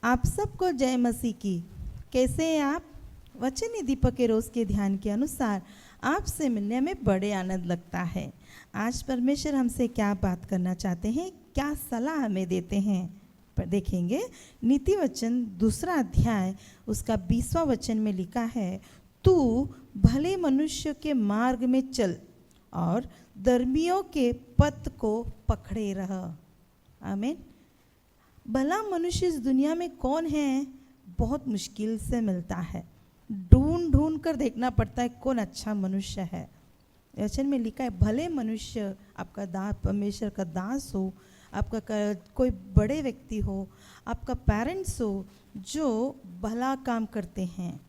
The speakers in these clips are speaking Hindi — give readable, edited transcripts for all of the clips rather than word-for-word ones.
आप सबको जय मसीह की। कैसे हैं आप? वचन दीपक के रोज के ध्यान के अनुसार आपसे मिलने में बड़े आनंद लगता है। आज परमेश्वर हमसे क्या बात करना चाहते हैं, क्या सलाह हमें देते हैं, पर देखेंगे। नीति वचन 2 अध्याय उसका 20वां वचन में लिखा है, तू भले मनुष्य के मार्ग में चल और धर्मियों के पथ को पकड़े रह। आमीन। भला मनुष्य इस दुनिया में कौन है, बहुत मुश्किल से मिलता है। ढूंढ ढूंढ कर देखना पड़ता है कौन अच्छा मनुष्य है। वचन में लिखा है, भले मनुष्य, आपका दास, परमेश्वर का दास हो, आपका कोई बड़े व्यक्ति हो, आपका पेरेंट्स हो, जो भला काम करते हैं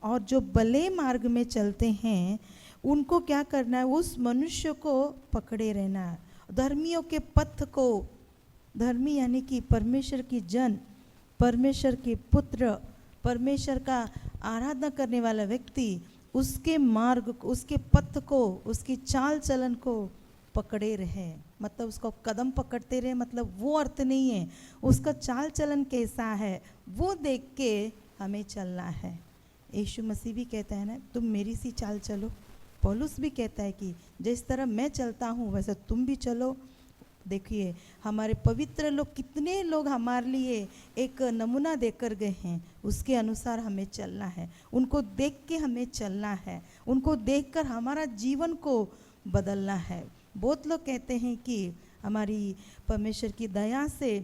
और जो भले मार्ग में चलते हैं, उनको क्या करना है, उस मनुष्य को पकड़े रहना है। धर्मियों के पथ को, धर्मी यानी कि परमेश्वर की जन, परमेश्वर के पुत्र, परमेश्वर का आराधना करने वाला व्यक्ति, उसके मार्ग को, उसके पथ को, उसकी चाल चलन को पकड़े रहे। मतलब उसको कदम पकड़ते रहे, मतलब वो अर्थ नहीं है, उसका चाल चलन कैसा है वो देख के हमें चलना है। यीशु मसीह भी कहता है ना, तुम मेरी सी चाल चलो। पौलुस भी कहता है कि जिस तरह मैं चलता हूँ वैसे तुम भी चलो। देखिए हमारे पवित्र लोग, कितने लोग हमारे लिए एक नमूना देकर गए हैं, उसके अनुसार हमें चलना है। उनको देख के हमें चलना है, उनको देखकर हमारा जीवन को बदलना है। बहुत लोग कहते हैं कि हमारी परमेश्वर की दया से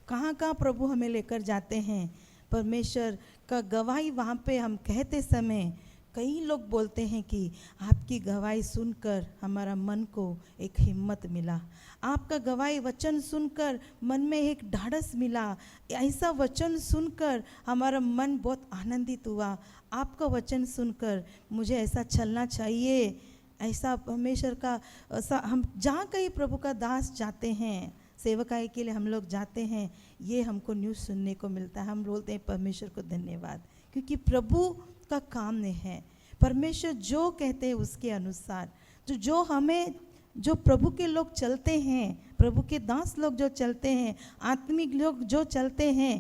कहाँ कहाँ प्रभु हमें लेकर जाते हैं। परमेश्वर का गवाही वहाँ पे हम कहते समय कई लोग बोलते हैं कि आपकी गवाही सुनकर हमारा मन को एक हिम्मत मिला, आपका गवाही वचन सुनकर मन में एक ढाढ़स मिला, ऐसा वचन सुनकर हमारा मन बहुत आनंदित हुआ, आपका वचन सुनकर मुझे ऐसा चलना चाहिए। ऐसा परमेश्वर का, ऐसा हम जहाँ कहीं प्रभु का दास जाते हैं, सेवकाई के लिए हम लोग जाते हैं, ये हमको न्यूज़ सुनने को मिलता है। हम बोलते हैं परमेश्वर को धन्यवाद, क्योंकि प्रभु का काम नहीं है। परमेश्वर जो कहते हैं उसके अनुसार, जो हमें, जो प्रभु के लोग चलते हैं, प्रभु के दास लोग जो चलते हैं, आत्मिक लोग जो चलते हैं,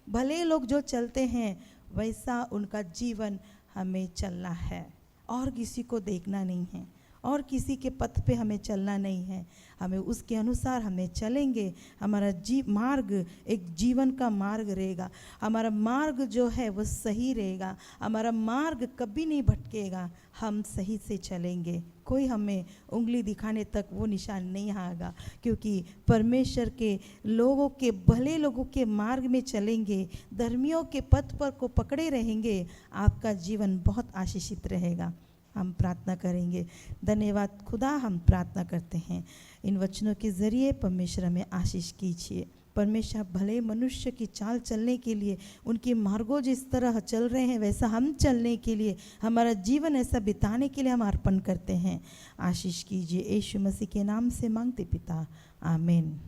भले लोग जो चलते हैं, वैसा उनका जीवन हमें चलना है। और किसी को देखना नहीं है, और किसी के पथ पे हमें चलना नहीं है, हमें उसके अनुसार हमें चलेंगे। हमारा मार्ग एक जीवन का मार्ग रहेगा। हमारा मार्ग जो है वो सही रहेगा, हमारा मार्ग कभी नहीं भटकेगा। हम सही से चलेंगे, कोई हमें उंगली दिखाने तक वो निशान नहीं आएगा, क्योंकि परमेश्वर के लोगों के, भले लोगों के मार्ग में चलेंगे, धर्मियों के पथ पर को पकड़े रहेंगे, आपका जीवन बहुत आशीषित रहेगा। हम प्रार्थना करेंगे। धन्यवाद खुदा, हम प्रार्थना करते हैं इन वचनों के ज़रिए परमेश्वर हमें आशीष कीजिए। परमेश्वर भले मनुष्य की चाल चलने के लिए, उनके मार्गों जिस तरह चल रहे हैं वैसा हम चलने के लिए, हमारा जीवन ऐसा बिताने के लिए हम अर्पण करते हैं। आशीष कीजिए, यीशु मसीह के नाम से मांगते पिता, आमीन।